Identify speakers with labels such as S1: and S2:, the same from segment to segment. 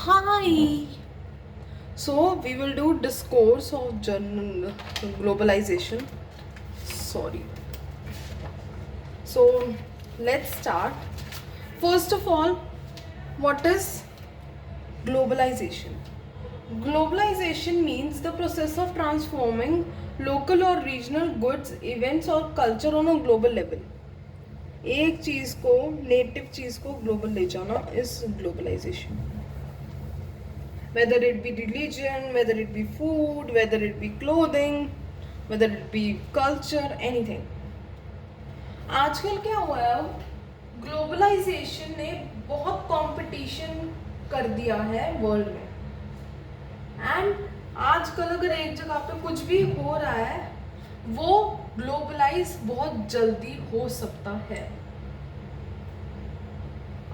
S1: Hi. So we will do discourse of globalization. Sorry. So let's start. First of all, what is globalization? Globalization means the process of transforming local or regional goods, events or culture on a global level. एक चीज़ को native चीज़ को global ले जाना is globalisation. Whether it be religion, whether it be food, whether it be clothing, whether it be culture, anything. आजकल क्या हुआ है, ग्लोबलाइजेशन ने बहुत कंपटीशन कर दिया है वर्ल्ड में. एंड आजकल अगर एक जगह पे कुछ भी हो रहा है वो ग्लोबलाइज बहुत जल्दी हो सकता है.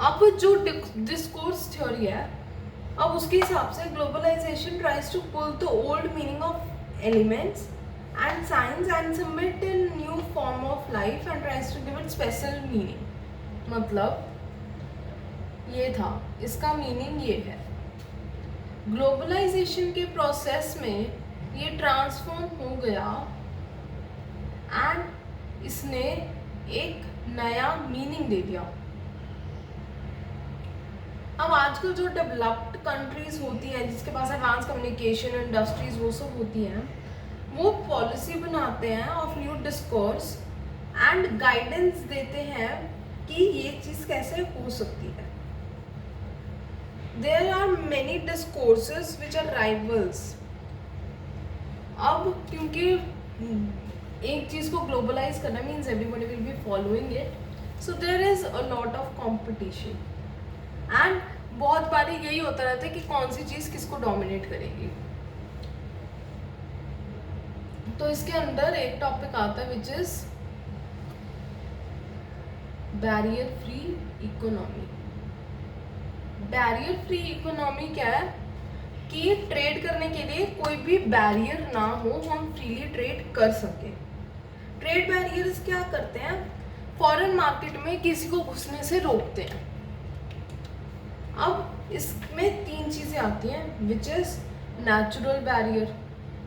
S1: अब जो डिस्कोर्स थ्योरी है, अब उसके हिसाब से globalisation tries to pull the old meaning of elements and science and submit in new form of life and tries to give it special meaning. मतलब ये था, इसका मीनिंग ये है. ग्लोबलाइजेशन के प्रोसेस में ये ट्रांसफॉर्म हो गया एंड इसने एक नया मीनिंग दे दिया. अब आजकल जो डेवलप्ड कंट्रीज होती हैं जिसके पास एडवांस कम्युनिकेशन इंडस्ट्रीज वो सब होती हैं, वो पॉलिसी बनाते हैं of new discourse and guidance देते हैं कि ये चीज़ कैसे हो सकती है. There are many discourses which are rivals. अब क्योंकि एक चीज़ को ग्लोबलाइज करना means everybody will be following it, so there is a lot of competition and बहुत बारी यही होता रहता है कि कौन सी चीज़ किसको डोमिनेट करेगी. तो इसके अंदर एक टॉपिक आता है which is barrier free economy. Barrier free economy क्या है कि ट्रेड करने के लिए कोई भी बैरियर ना हो, हम फ्रीली ट्रेड कर सके. ट्रेड बैरियर्स क्या करते हैं, फॉरेन मार्केट में किसी को घुसने से रोकते हैं. अब इसमें तीन चीज़ें आती हैं which is natural barrier.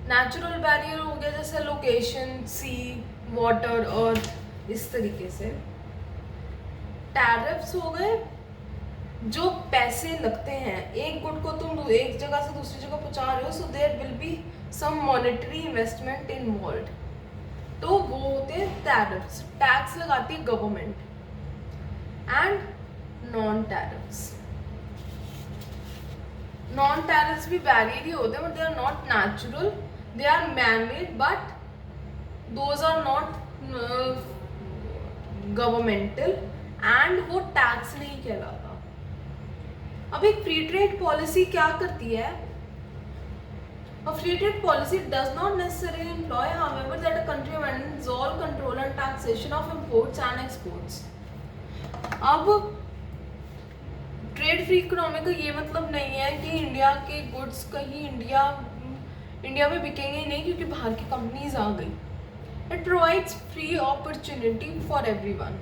S1: Natural barrier हो गया जैसे लोकेशन, सी, वाटर, अर्थ, इस तरीके से. टैरिफ्स हो गए जो पैसे लगते हैं, एक गुड को तुम एक जगह से दूसरी जगह पहुंचा रहे हो, so there will be some monetary investment involved, तो वो होते हैं टैरिफ्स. टैक्स लगाती है government. And non tariffs. Non tariffs भी बैरियर ही होते हैं but they are not natural, they are man made but those are not governmental and वो टैक्स नहीं कहलाता. अब एक फ्री ट्रेड पॉलिसी क्या करती है, a free trade policy does not necessarily imply however that a country abandons all control and taxation of imports and exports. अब trade free economy का ये मतलब नहीं है कि इंडिया के गुड्स कहीं इंडिया में बिकेंगे ही नहीं क्योंकि बाहर की कंपनीज आ गई. It provides free opportunity for everyone.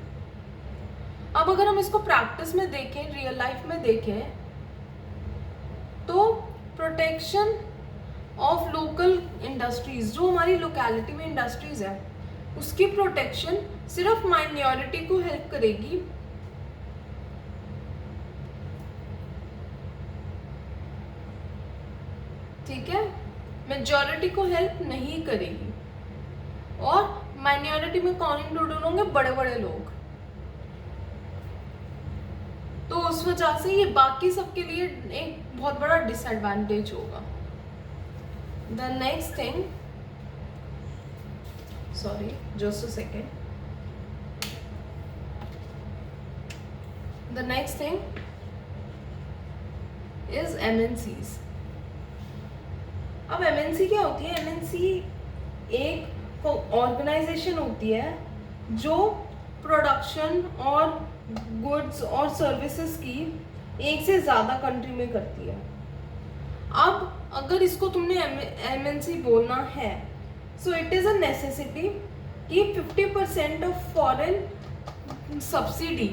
S1: अब अगर हम इसको प्रैक्टिस में देखें, रियल लाइफ में देखें, तो प्रोटेक्शन ऑफ लोकल इंडस्ट्रीज, जो हमारी लोकेलिटी में इंडस्ट्रीज है, उसकी प्रोटेक्शन सिर्फ माइनॉरिटी को हेल्प करेगी. ठीक है, मेजॉरिटी को हेल्प नहीं करेगी. और माइनॉरिटी में कौन इंक्लूडेड होंगे, बड़े बड़े लोग. तो उस वजह से ये बाकी सबके लिए एक बहुत बड़ा डिसएडवांटेज होगा. The next thing, sorry just a second. The next thing is MNCs. अब एमएनसी क्या होती है, एमएनसी एक ऑर्गेनाइजेशन होती है जो प्रोडक्शन और गुड्स और सर्विसेज की एक से ज़्यादा कंट्री में करती है. अब अगर इसको तुमने एमएनसी बोलना है, so it is a necessity कि 50% of foreign subsidy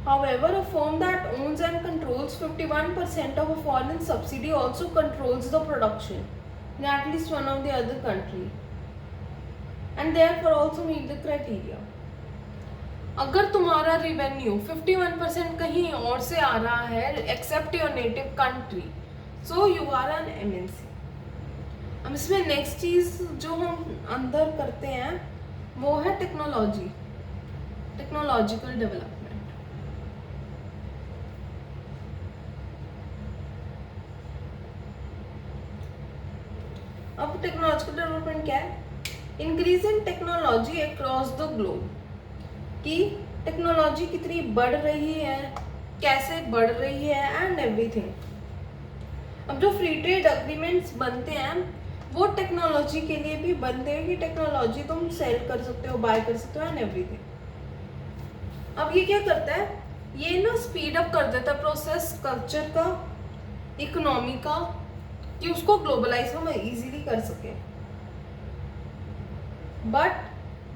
S1: However, a firm that owns and controls 51% of a foreign subsidy also controls the production in at least one of the other country and therefore also meet the criteria. अगर तुम्हारा revenue 51% कहीं और से आ रहा है except your native country, so you are an MNC. अब इसमें नेक्स्ट चीज जो हम अंदर करते हैं वो है टेक्नोलॉजी, टेक्नोलॉजिकल डेवलपमेंट. अब टेक्नोलॉजिकल डेवलपमेंट क्या है? Increase in technology across the globe, कि टेक्नोलॉजी कितनी बढ़ रही है, कैसे बढ़ रही है एंड एवरीथिंग. अब जो फ्री ट्रेड अग्रीमेंट्स बनते हैं वो टेक्नोलॉजी के लिए भी बनते हैं कि टेक्नोलॉजी तुम सेल कर सकते हो, बाय कर सकते हो एंड एवरीथिंग. अब ये क्या करता है? ये ना स्पीड अप कर देता है प्रोसेस कल्चर का, इकोनॉमी का, कि उसको ग्लोबलाइज हम इजीली कर सके. बट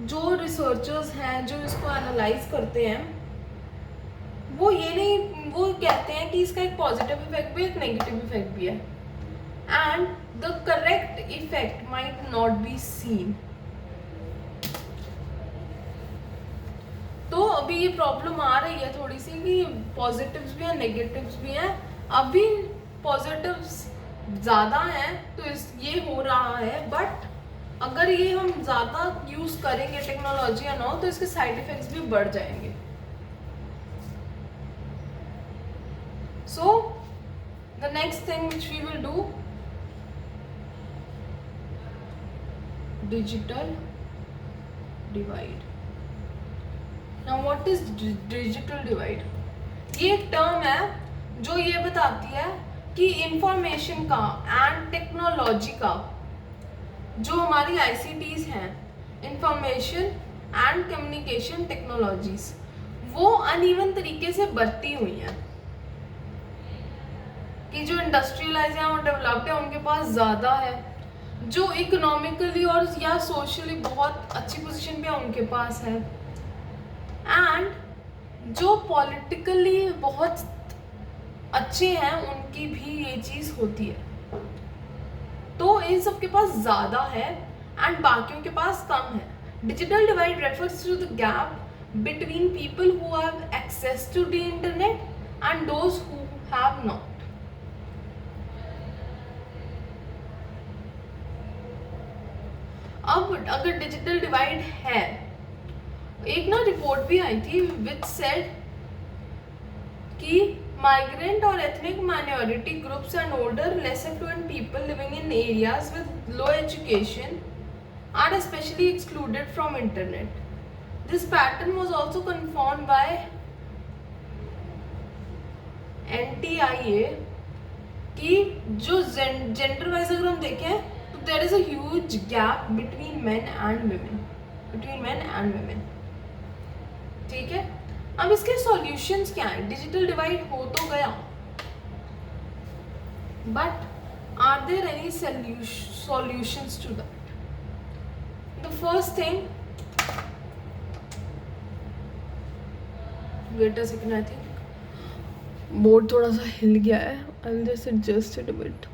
S1: जो रिसर्चर्स हैं जो इसको एनालाइज करते हैं वो ये नहीं, वो कहते हैं कि इसका एक पॉजिटिव इफेक्ट भी एक नेगेटिव इफेक्ट भी है and the correct effect might not be seen. तो अभी ये प्रॉब्लम आ रही है थोड़ी सी कि पॉजिटिव्स भी हैं नेगेटिव्स भी हैं. अभी पॉजिटिव्स ज़्यादा हैं तो ये हो रहा है, बट अगर ये हम ज़्यादा यूज़ करेंगे टेक्नोलॉजी या नो तो इसके साइड इफेक्ट्स भी बढ़ जाएंगे. So the next thing which we will do, digital divide. Now what is digital divide? ये एक टर्म है जो ये बताती है कि इंफॉर्मेशन का एंड टेक्नोलॉजी का, जो हमारी ICTs हैं, इंफॉर्मेशन एंड कम्युनिकेशन टेक्नोलॉजीज, वो अनइवन तरीके से बढ़ती हुई हैं. कि जो इंडस्ट्रियलाइज हैं और डेवलप्ड हैं उनके पास ज़्यादा है, जो इकोनॉमिकली और या सोशली बहुत अच्छी पोजीशन पे है उनके पास है, एंड जो पॉलिटिकली बहुत अच्छे हैं उनकी भी ये चीज़ होती है. तो इन सब के पास ज़्यादा है एंड बाकियों के पास कम है. Digital divide refers to the gap between people who have access to the internet and those who have not. अब अगर डिजिटल डिवाइड है, एक ना रिपोर्ट भी आई थी विच सेड कि migrant or ethnic minority groups and older, less affluent people living in areas with low education are especially excluded from internet. This pattern was also confirmed by NTIA कि जो gender wise अगर हम देखें तो there is a huge gap between men and women. ठीक है. अब इसके सॉल्यूशंस क्या हैं? डिजिटल डिवाइड हो तो गया, but are there any solutions to that? The first thing, wait a second, I think board थोड़ा सा हिल गया है. I will just adjust it a bit.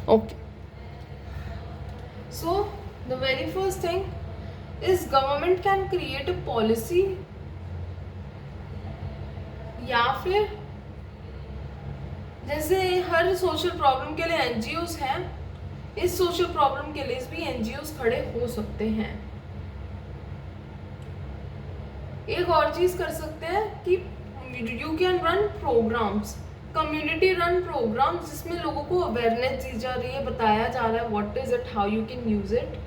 S1: Okay. So the very first thing is government can create a policy, या फिर जैसे हर social problem के लिए NGOs हैं, इस सोशल प्रॉब्लम के लिए भी NGOs खड़े हो सकते हैं. एक और चीज कर सकते हैं कि you can run programmes, community run programmes, जिसमें लोगों को अवेयरनेस दी जा रही है, बताया जा रहा है what is it, how you can use it.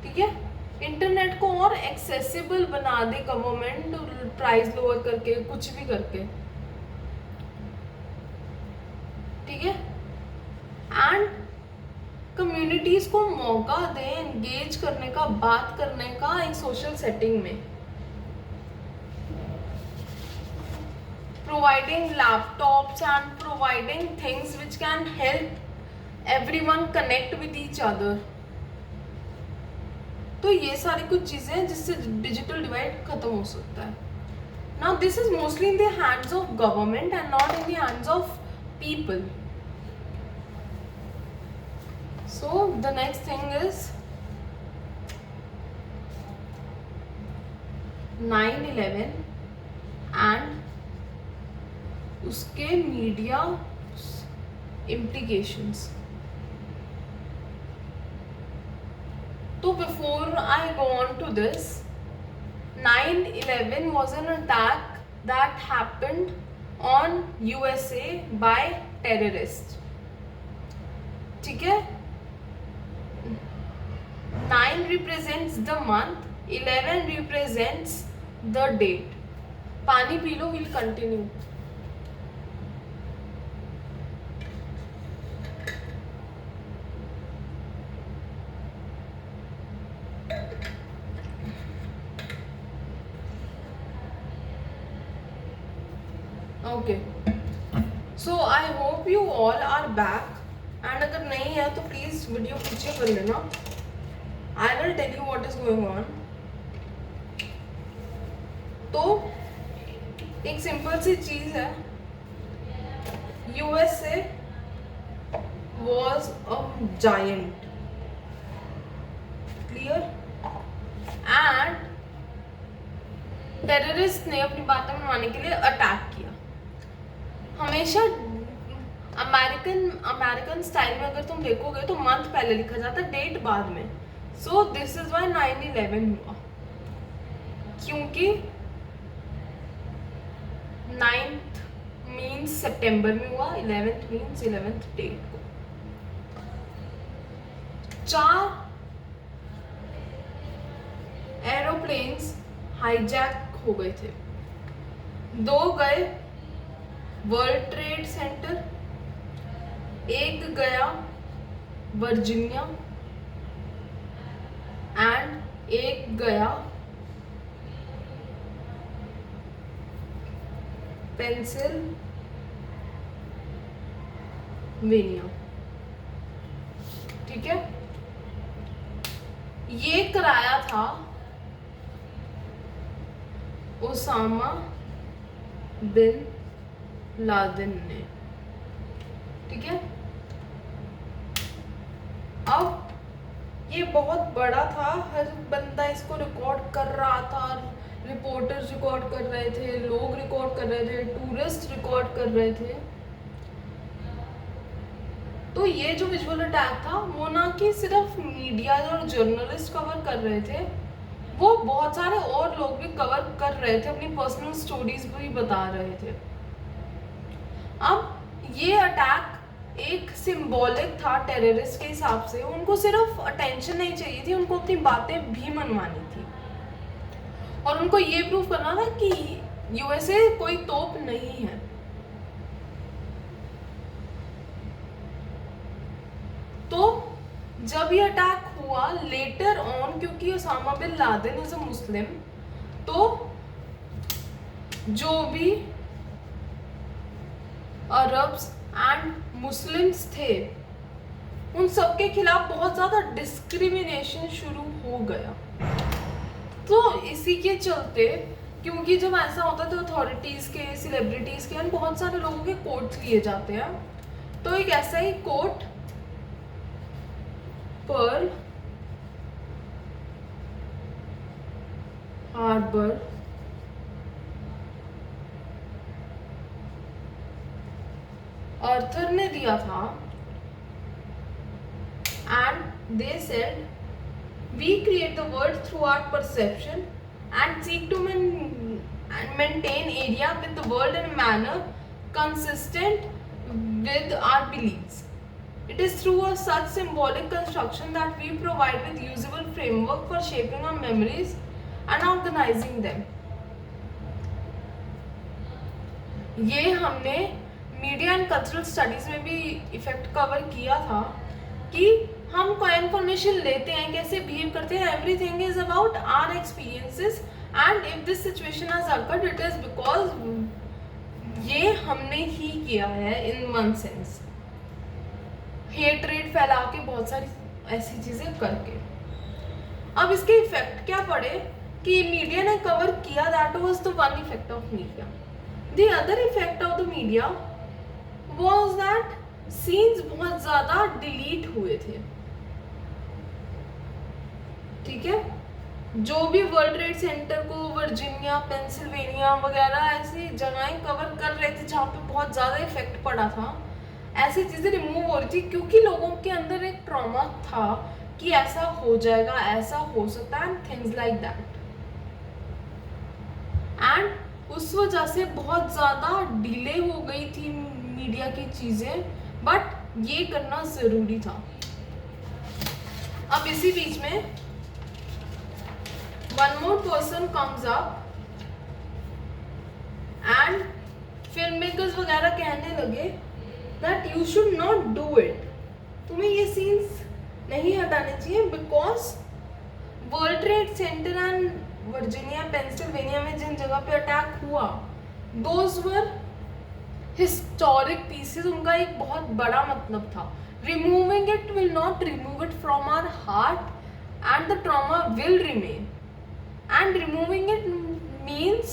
S1: ठीक है. इंटरनेट को और एक्सेसिबल बना दे गवर्नमेंट, प्राइस लोअर करके, कुछ भी करके. ठीक है. एंड कम्युनिटीज को मौका दें एंगेज करने का, बात करने का एक सोशल सेटिंग में. Providing laptops and providing things which can help everyone connect with each other. तो ये सारी कुछ चीज़ें हैं जिससे डिजिटल डिवाइड खत्म हो सकता है. Now this is mostly in the hands of government and not in the hands of people. So the next thing is 9/11 and उसके media implications. So before I go on to this, 9/11 was an attack that happened on USA by terrorists. ठीक है. 9 represents the month, 11 represents the date. पानी P low, we'll continue. Okay. So I hope you all are back. And अगर नहीं है तो please video पीछे कर लेना. I will tell you what is going on. तो एक सिंपल सी चीज है. USA was a giant. Clear? And terrorist ने अपनी बातें मनवाने के लिए अटैक किया. हमेशा अमेरिकन स्टाइल में अगर तुम देखोगे तो मंथ पहले लिखा जाता है, डेट बाद में. सो दिस इज व्हाई 9/11 हुआ, क्योंकि 9th मीन्स सितंबर में हुआ, 11th मीन्स 11th डेट को. 4 एरोप्लेन्स हाईजैक हो गए थे. 2 गए वर्ल्ड ट्रेड सेंटर, 1 गया वर्जीनिया एंड 1 गया पेंसिल्वेनिया. ठीक है. ये कराया था ओसामा बिन लादेन ने. ठीक है. अब ये बहुत बड़ा था, हर बंदा इसको रिकॉर्ड कर रहा था, रिपोर्टर्स रिकॉर्ड कर रहे थे, लोग रिकॉर्ड कर रहे थे, टूरिस्ट रिकॉर्ड कर रहे थे. तो ये जो विजुअल अटैक था वो ना कि सिर्फ मीडिया और जर्नलिस्ट कवर कर रहे थे, वो बहुत सारे और लोग भी कवर कर रहे थे, अपनी पर्सनल स्टोरीज भी बता रहे थे. अब ये अटैक एक सिंबॉलिक था टेररिस्ट के हिसाब से. उनको सिर्फ अटेंशन नहीं चाहिए थी, उनको अपनी बातें भी मनवानी थी और उनको ये प्रूव करना था कि यूएसए कोई तोप नहीं है. तो जब ये अटैक हुआ लेटर ऑन, क्योंकि Osama bin Laden is a Muslim, तो जो भी अरब्स एंड मुस्लिम्स थे उन सबके खिलाफ बहुत ज़्यादा डिस्क्रिमिनेशन शुरू हो गया. तो इसी के चलते, क्योंकि जब ऐसा होता है तो अथॉरिटीज़ के, सेलिब्रिटीज़ के, बहुत सारे लोगों के कोट्स लिए जाते हैं. तो एक ऐसा ही कोट पर्ल हार्बर आर्थर ने दिया था. And they said we create the world through our perception and seek to maintain area with the world in a manner consistent with our beliefs. It is through a such symbolic construction that we provide with usable framework for shaping our memories and organizing them. ये हमने media and cultural studies में भी effect cover किया था कि हम कोई information लेते हैं, कैसे बिहेव करते हैं. Everything is about our experiences and if this situation has occurred it is because ये हमने ही किया है. इन वन सेंस हेटरेट फैला के, बहुत सारी ऐसी चीज़ें करके. अब इसके इफेक्ट क्या पड़े कि मीडिया ने कवर किया, that was the one effect of media. The other effect of the media was that scenes बहुत ज्यादा डिलीट हुए थे. ठीक है, जो भी वर्ल्ड ट्रेड सेंटर को वर्जीनिया, पेंसिल्वेनिया वगैरह ऐसी जगहें कवर कर रहे थे जहाँ पे बहुत ज़्यादा इफेक्ट पड़ा था, ऐसी चीज़ें रिमूव हो रही थी क्योंकि लोगों के अंदर एक ट्रॉमा था कि ऐसा हो जाएगा, ऐसा हो सकता है, and things like that. And उस वजह से बहुत ज़्यादा डिले हो गई थी मीडिया की चीज़ें, बट ये करना ज़रूरी था. अब इसी बीच में one more person comes up and filmmakers वगैरह कहने लगे that you should not do it. तुम्हें ये scenes नहीं हटाने चाहिए because world trade centre and Virginia, Pennsylvania में जिन जगह पे अटैक हुआ, those were historic pieces. उनका एक बहुत बड़ा मतलब था. Removing it will not remove it from our heart and the trauma will remain. And removing it means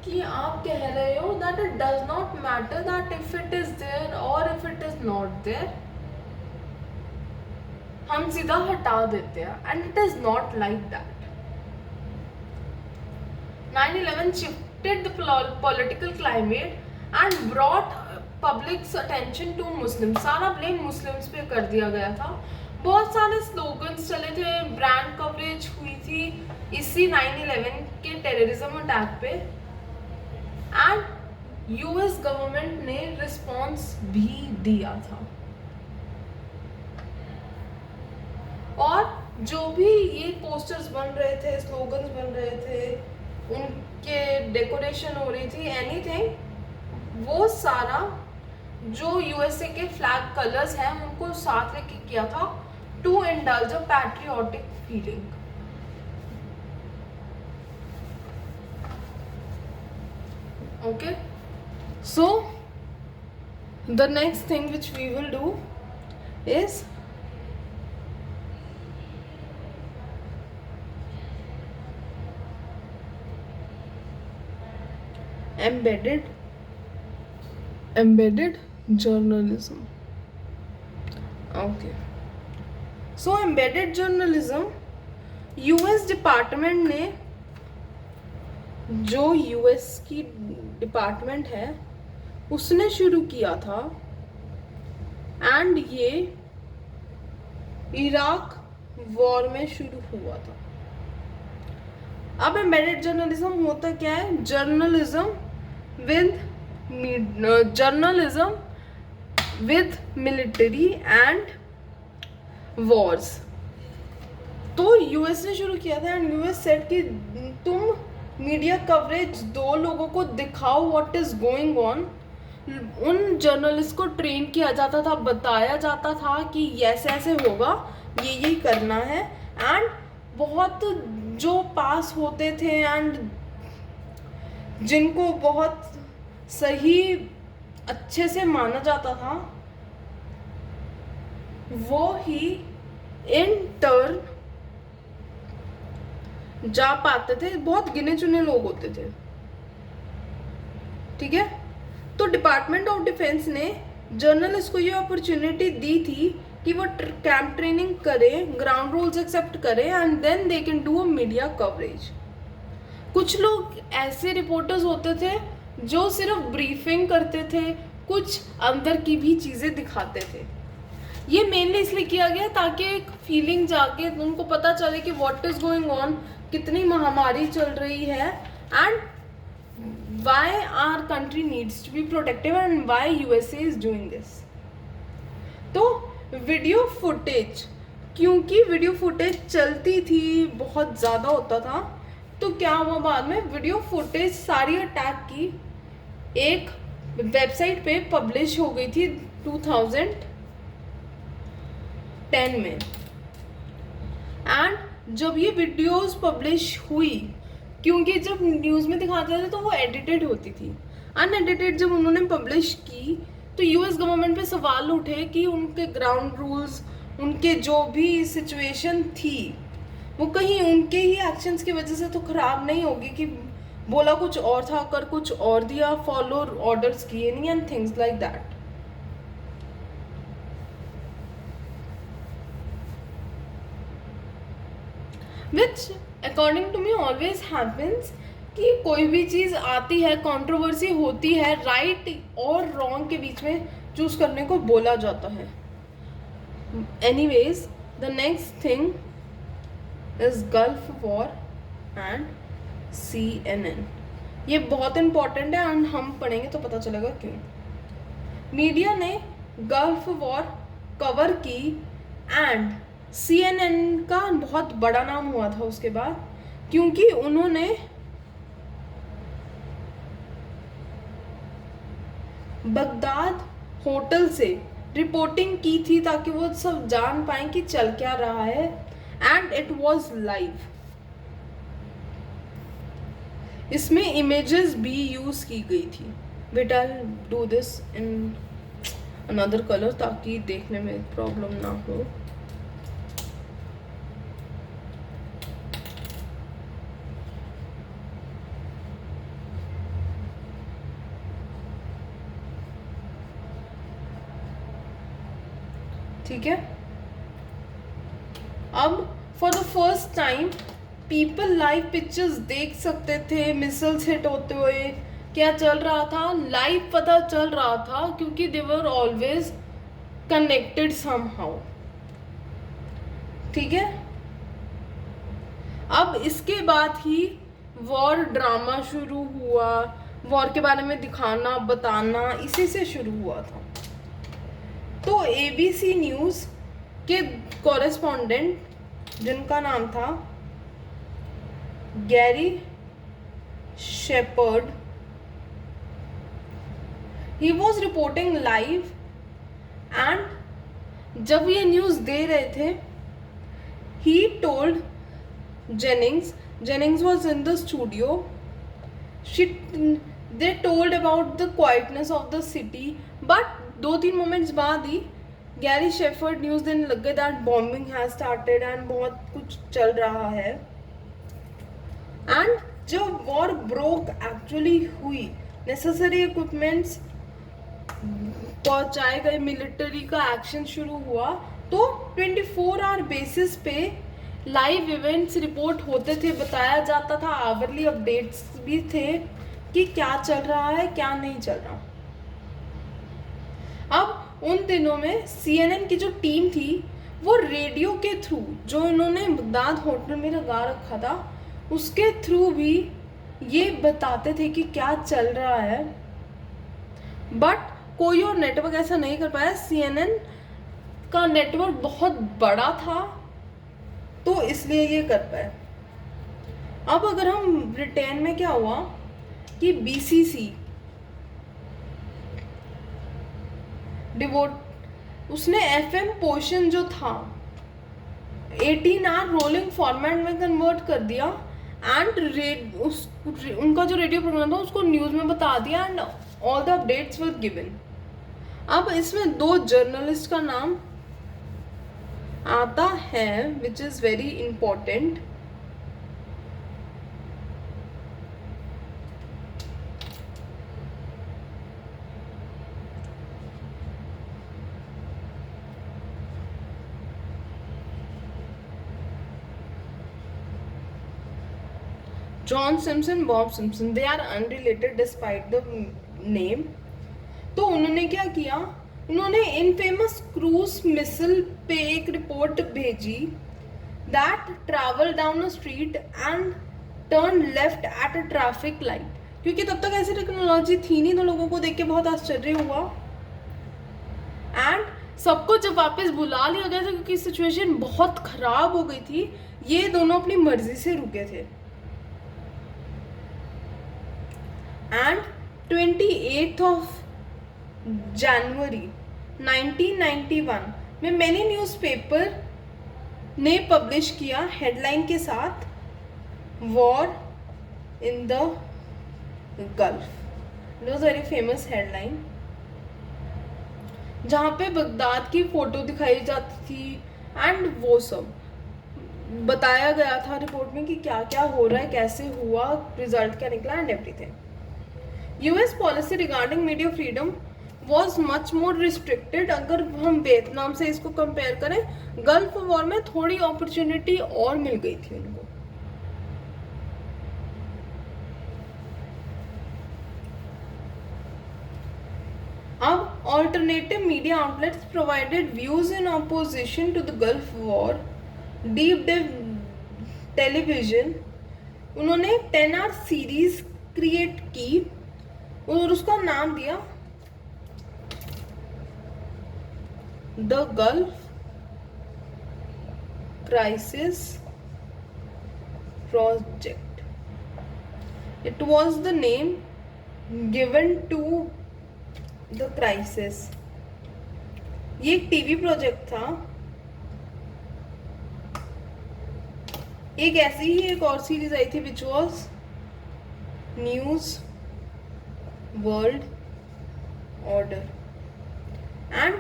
S1: कि आप कह रहे हो that it does not matter that if it is there or if it is not there, हम सीधा हटा देते हैं. And it is not like that. 9/11 shifted the political climate and brought public's attention to Muslims. सारा blame Muslims पे कर दिया गया था. बहुत सारे स्लोगन्स चले थे, ब्रांड कवरेज हुई थी इसी 9/11 के टेररिज्म अटैक पे, एंड यूएस गवर्नमेंट ने रिस्पॉन्स भी दिया था. और जो भी ये पोस्टर्स बन रहे थे, स्लोगन्स बन रहे थे, उनके डेकोरेशन हो रही थी, एनीथिंग, वो सारा जो यूएसए के फ्लैग कलर्स हैं उनको साथ लेके किया था to indulge a patriotic feeling. Okay, so the next thing which we will do is embedded journalism. Okay, so embedded journalism, US department ने, जो यूएस की डिपार्टमेंट है उसने शुरू किया था, एंड ये इराक वॉर में शुरू हुआ था. अब एम्बेडेड जर्नलिज्म होता क्या है? Journalism with military and Wars. तो यूएस ने शुरू किया था, एंड यूएस सेड कि तुम मीडिया कवरेज दो, लोगों को दिखाओ व्हाट इज गोइंग ऑन. उन जर्नलिस्ट को ट्रेन किया जाता था, बताया जाता था कि ऐसे ऐसे होगा, ये करना है. एंड बहुत जो पास होते थे एंड जिनको बहुत सही अच्छे से माना जाता था, वो ही इन टर्न जा पाते थे. बहुत गिने चुने लोग होते थे. ठीक है, तो डिपार्टमेंट ऑफ डिफेंस ने जर्नलिस्ट को ये अपॉर्चुनिटी दी थी कि वो कैंप ट्रेनिंग करें, ग्राउंड रूल्स एक्सेप्ट करें, and then they can do a media coverage. कुछ लोग ऐसे रिपोर्टर्स होते थे जो सिर्फ ब्रीफिंग करते थे, कुछ अंदर की भी चीज़ें दिखाते थे. ये मेनली इसलिए किया गया ताकि एक फीलिंग जाके उनको पता चले कि व्हाट इज गोइंग ऑन, कितनी महामारी चल रही है, and why our country needs to be protected and why USA is doing this. तो वीडियो फुटेज, क्योंकि वीडियो फुटेज चलती थी, बहुत ज़्यादा होता था, तो क्या हुआ बाद में, वीडियो फुटेज सारी अटैक की एक वेबसाइट पे पब्लिश हो गई थी 2010 में. एंड जब ये वीडियोस पब्लिश हुई, क्योंकि जब न्यूज़ में दिखाते थे तो वो एडिटेड होती थी, अनएडिटेड जब उन्होंने पब्लिश की तो यूएस गवर्नमेंट पे सवाल उठे कि उनके ग्राउंड रूल्स, उनके जो भी सिचुएशन थी वो कहीं उनके ही एक्शंस की वजह से तो खराब नहीं होगी कि बोला कुछ और था, कर कुछ और दिया, फॉलो ऑर्डर्स किए नहीं, and things like that. Which according to me always happens कि कोई भी चीज़ आती है, कंट्रोवर्सी होती है, राइट और रॉन्ग के बीच में चूज करने को बोला जाता है. Anyways, the next thing is gulf war and CNN. ये बहुत इंपॉर्टेंट है एंड हम पढ़ेंगे तो पता चलेगा क्यों. मीडिया ने गल्फ वॉर कवर की एंड CNN का बहुत बड़ा नाम हुआ था उसके बाद, क्योंकि उन्होंने बगदाद होटल से रिपोर्टिंग की थी ताकि वो सब जान पाए कि चल क्या रहा है, एंड इट वाज लाइव. इसमें इमेजेस भी यूज की गई थी. But I do this in another colour ताकि देखने में प्रॉब्लम ना हो. ठीक है. अब for the first time people live pictures देख सकते थे, मिसाइल्स हिट होते हुए क्या चल रहा था, लाइव पता चल रहा था, क्योंकि दे वर ऑलवेज कनेक्टेड समहाउ. ठीक है. अब इसके बाद ही वॉर ड्रामा शुरू हुआ. वॉर के बारे में दिखाना, बताना, इसी से शुरू हुआ था. तो ABC न्यूज़ के कॉरेस्पॉन्डेंट जिनका नाम था Gary Shepard, he was reporting live and जब ये न्यूज़ दे रहे थे, he told Jennings was in the studio. They told about the quietness of the city, but 2-3 moments बाद ही गैरी शेफर्ड न्यूज़ देने लग गए that bombing has started and बहुत कुछ चल रहा है. एंड जब वॉर ब्रोक एक्चुअली हुई, नेसेसरी इक्विपमेंट्स पहुंचाए गए, मिलिट्री का एक्शन शुरू हुआ, तो 24 आवर बेसिस पे लाइव इवेंट्स रिपोर्ट होते थे, बताया जाता था, आवरली अपडेट्स भी थे कि क्या चल रहा है, क्या नहीं चल रहा. अब उन दिनों में CNN की जो टीम थी वो रेडियो के थ्रू, जो इन्होंने बगदाद होटल में लगा रखा था, उसके थ्रू भी ये बताते थे कि क्या चल रहा है. बट कोई और नेटवर्क ऐसा नहीं कर पाया. CNN का नेटवर्क बहुत बड़ा था तो इसलिए ये कर पाए. अब अगर हम ब्रिटेन में क्या हुआ कि BCC उसने FM पोर्शन जो था 18 आवर रोलिंग फॉर्मेट में कन्वर्ट कर दिया एंड उनका जो रेडियो प्रोग्राम था उसको न्यूज़ में बता दिया and all the updates were given. अब इसमें 2 जर्नलिस्ट का नाम आता है which is very important. John Simpson, Bob Simpson, they are unrelated despite the name. तो उन्होंने क्या किया, उन्होंने इनफेमस क्रूज मिसाइल पे एक रिपोर्ट भेजी that travel down a street and turn left at a traffic light. क्योंकि तब तक ऐसी टेक्नोलॉजी थी नहीं, तो लोगों को देख के बहुत आश्चर्य हुआ. एंड सबको जब वापस बुला लिया गया था क्योंकि सिचुएशन बहुत खराब हो गई थी, ये दोनों अपनी मर्जी से रुके थे. एंड 28 ऑफ जनवरी 1991 में मैनी न्यूज़पेपर ने पब्लिश किया हेडलाइन के साथ war in the gulf. It was very famous headline, जहाँ पे बगदाद की फ़ोटो दिखाई जाती थी एंड वो सब. बताया गया था रिपोर्ट में कि क्या क्या हो रहा है, कैसे हुआ, रिजल्ट क्या निकला and everything. US policy regarding media freedom was much more restricted. अगर हम वियतनाम से इसको कंपेयर करें, गल्फ वॉर में थोड़ी अपॉर्चुनिटी और मिल गई थी उनको। अब alternative media outlets provided views in opposition to the Gulf war. Deep television, उन्होंने 10 आवर सीरीज क्रिएट की और उसका नाम दिया the Gulf crisis project. It was the name given to the crisis. ये एक टीवी प्रोजेक्ट था। एक ऐसी ही एक और सीरीज आई थी which was news world order, and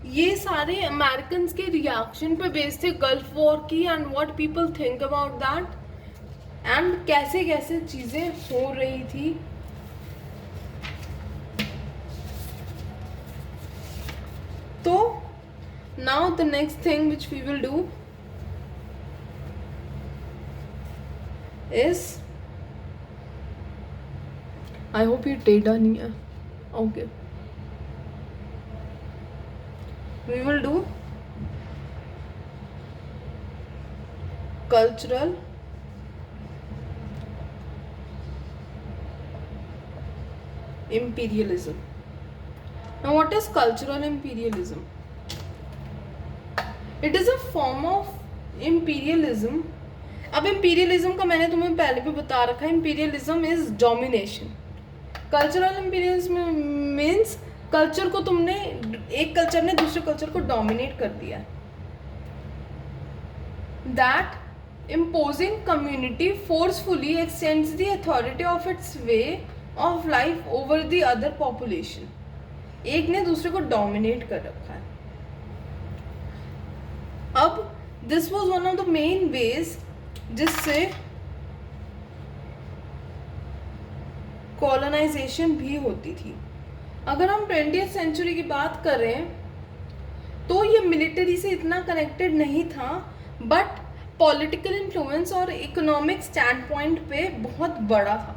S1: ये सारे अमेरिकन के रिएक्शन पे बेस्ड थे गल्फ वॉर की and what people think about that and कैसे कैसे चीजें हो रही थी। तो now the next thing which we will do is, I hope ये टेढ़ा नहीं है, okay, we will do cultural imperialism. Now what is cultural imperialism? It is a form of imperialism. अब imperialism का मैंने तुम्हें पहले भी बता रखा है, imperialism is domination. Cultural imperialism means culture को तुमने, एक कल्चर ने दूसरे कल्चर को डोमिनेट कर दिया। That imposing community forcefully extends the authority of its way of life over the other population. एक ने दूसरे को डोमिनेट कर रखा है। अब this was one of the main ways जिससे कॉलोनाइजेशन भी होती थी। अगर हम 20th सेंचुरी की बात करें तो ये मिलिट्री से इतना कनेक्टेड नहीं था, बट पॉलिटिकल इन्फ्लुएंस और इकोनॉमिक स्टैंड पॉइंट पे बहुत बड़ा था।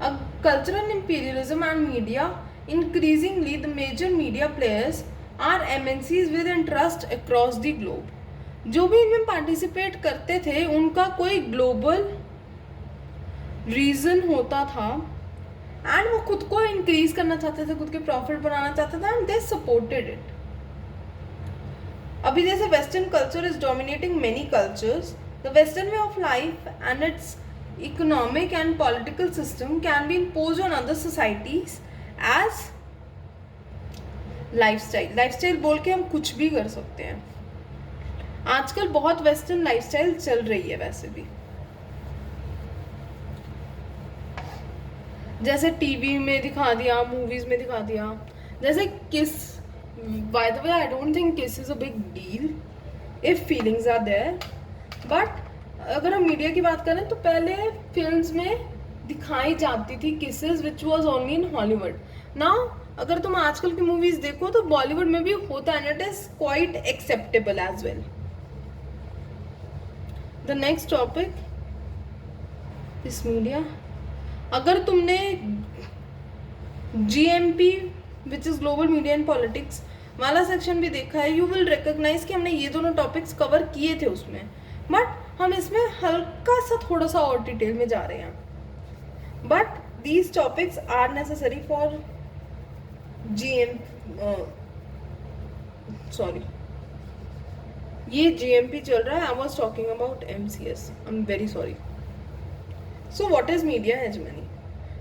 S1: अब cultural imperialism and media, increasingly the major media players are MNCs with interest across the globe. जो भी इनमें पार्टिसिपेट करते थे उनका कोई ग्लोबल रीजन होता था एंड वो खुद को इंक्रीज करना चाहते थे, खुद के प्रॉफिट बनाना चाहते थे एंड दे सपोर्टेड इट। अभी जैसे western culture is dominating many cultures, the western way of life and its economic and political system can be impose on other societies as lifestyle. Lifestyle बोल के हम कुछ भी कर सकते हैं। आजकल बहुत वेस्टर्न लाइफस्टाइल चल रही है वैसे भी, जैसे टीवी में दिखा दिया, मूवीज में दिखा दिया, जैसे kiss, by the way I don't think kiss is a big deal if feelings are there, but अगर हम मीडिया की बात करें तो पहले फिल्म्स में दिखाई जाती थी kisses which was only in Hollywood. Now अगर तुम आजकल की मूवीज देखो तो बॉलीवुड में भी होता है, and it is quite acceptable as well. The next topic is media. अगर तुमने GMP which is global media and politics वाला सेक्शन भी देखा है, यू विल रिकॉग्नाइज कि हमने ये दोनों टॉपिक्स कवर किए थे उसमें, बट हम इसमें हल्का सा थोड़ा सा और डिटेल में जा रहे हैं। But these topics are necessary for ये GMP चल रहा है, I was talking about MCS, I am very sorry. So what is media hegemony?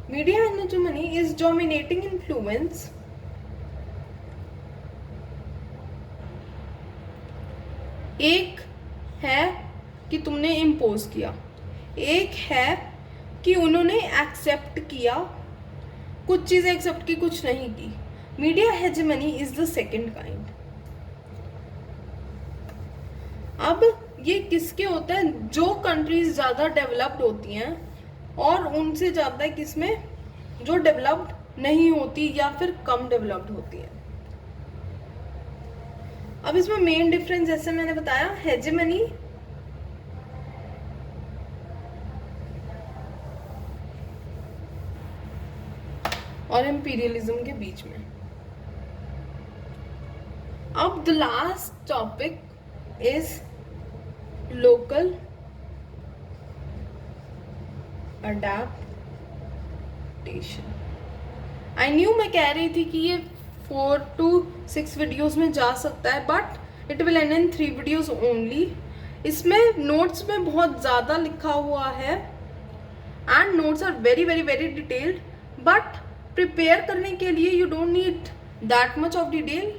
S1: Media hegemony is dominating influence एक है कि तुमने इम्पोज किया, एक है कि उन्होंने एक्सेप्ट किया, कुछ चीज़ें एक्सेप्ट की कुछ नहीं की। Media hegemony is the second kind. अब ये किसके होते हैं, जो कंट्रीज ज़्यादा डेवलप्ड होती हैं और उनसे ज़्यादा किसमें जो डेवलप्ड नहीं होती या फिर कम डेवलप्ड होती है। अब इसमें मेन डिफरेंस जैसे मैंने बताया हेजेमनी और इंपीरियलिज्म के बीच में। अब the last topic is local adaptation. I knew मैं कह रही थी कि ये 4 to 6 वीडियोस में जा सकता है, but it will end in 3 videos only. इसमें नोट्स में बहुत ज़्यादा लिखा हुआ है and notes are very very very detailed, but prepare करने के लिए you don't need that much of detail.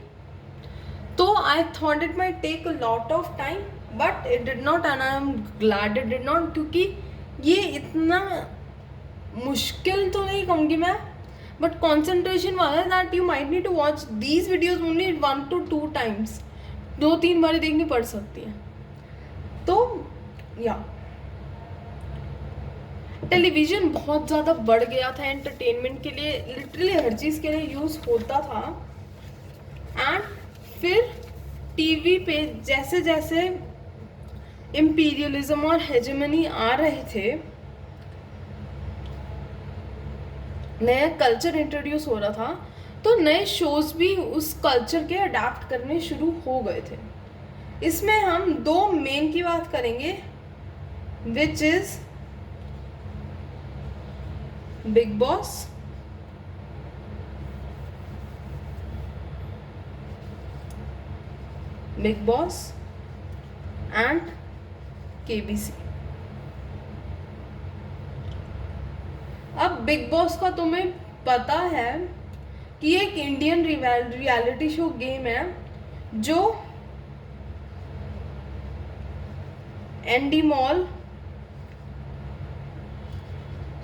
S1: तो I thought it might take a lot of time, but it did not and I am glad it did not, क्योंकि ये इतना मुश्किल तो नहीं कहूँगी मैं, बट कॉन्सेंट्रेशन वाला है that you might need to watch these videos only 1 to 2 times, 2-3 बार देखनी पड़ सकती है। तो या टेलीविज़न बहुत ज़्यादा बढ़ गया था एंटरटेनमेंट के लिए, लिटरली हर चीज़ के लिए यूज़ होता था। एंड फिर टीवी पे जैसे जैसे इम्पीरियलिज्म और हेजेमनी आ रहे थे, नया कल्चर इंट्रोड्यूस हो रहा था, तो नए शोज भी उस कल्चर के अडाप्ट करने शुरू हो गए थे। इसमें हम 2 मेन की बात करेंगे, which is big boss and KBC. अब बिग बॉस का तुम्हें पता है कि एक इंडियन रियलिटी शो गेम है जो एंडी मॉल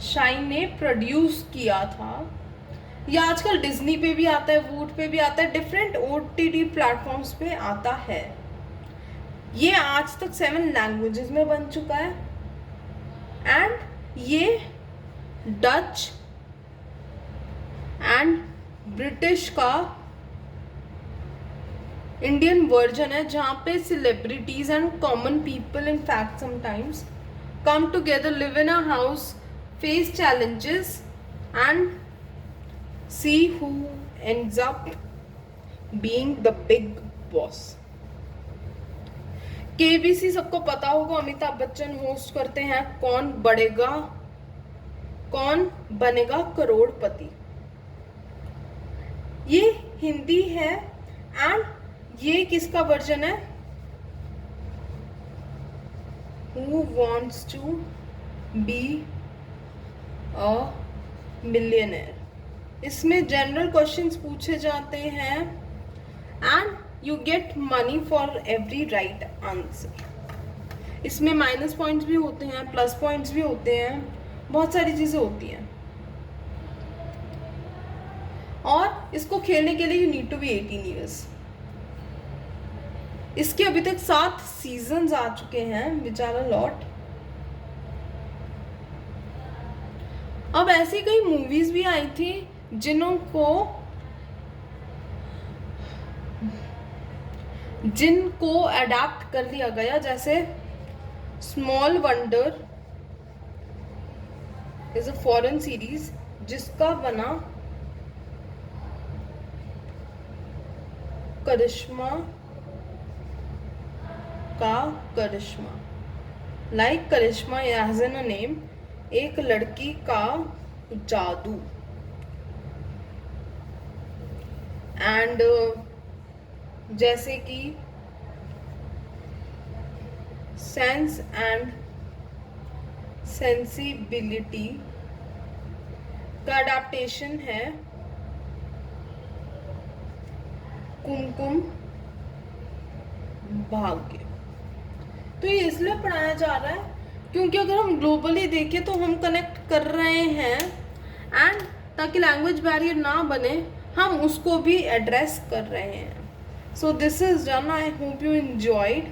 S1: शाइन ने प्रोड्यूस किया था। ये आजकल डिज्नी पे भी आता है, वूट पे भी आता है, डिफरेंट OTT प्लेटफॉर्म्स पे आता है। ये आज तक 7 लैंग्वेजेस में बन चुका है एंड ये डच एंड ब्रिटिश का इंडियन वर्जन है, जहाँ पे celebrities and common people in fact sometimes come together, live in a house, face challenges and see who ends up being the big boss. KBC सबको पता होगा, Amitabh Bachchan host करते हैं कौन बनेगा करोड़पति। ये हिंदी है एंड ये किसका वर्जन है, Who wants to be a millionaire। इसमें जनरल क्वेश्चंस पूछे जाते हैं and you get money for every right answer. इसमें माइनस पॉइंट्स भी होते हैं, प्लस पॉइंट्स भी होते हैं, बहुत सारी चीज़ें होती हैं। और इसको खेलने के लिए you need to be 18 years. इसके अभी तक 7 सीजन्स आ चुके हैं, विच आर अ लॉट। अब ऐसी कई मूवीज भी आई थी जिनको अडैप्ट कर लिया गया, जैसे small wonder is a foreign series जिसका बना करिश्मा का Karishma, like Karishma as an a name, एक लड़की का जादू। एंड जैसे कि सेंस एंड सेंसिबिलिटी का अडेप्टेशन है कुमकुम भाग्य। तो ये इसलिए पढ़ाया जा रहा है क्योंकि अगर हम ग्लोबली देखें तो हम कनेक्ट कर रहे हैं एंड ताकि लैंग्वेज बैरियर ना बने हम उसको भी एड्रेस कर रहे हैं। So this is done, I hope you enjoyed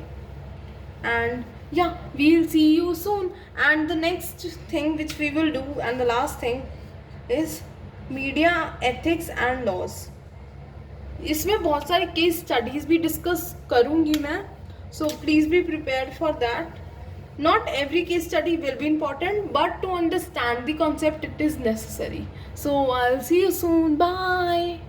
S1: and yeah, we'll see you soon. And the next thing which we will do, and the last thing, is media ethics and laws. इसमें बहुत सारे case studies भी discuss करूंगी मैं, so please be prepared for that. Not every case study will be important, but to understand the concept it is necessary. So I'll see you soon. Bye.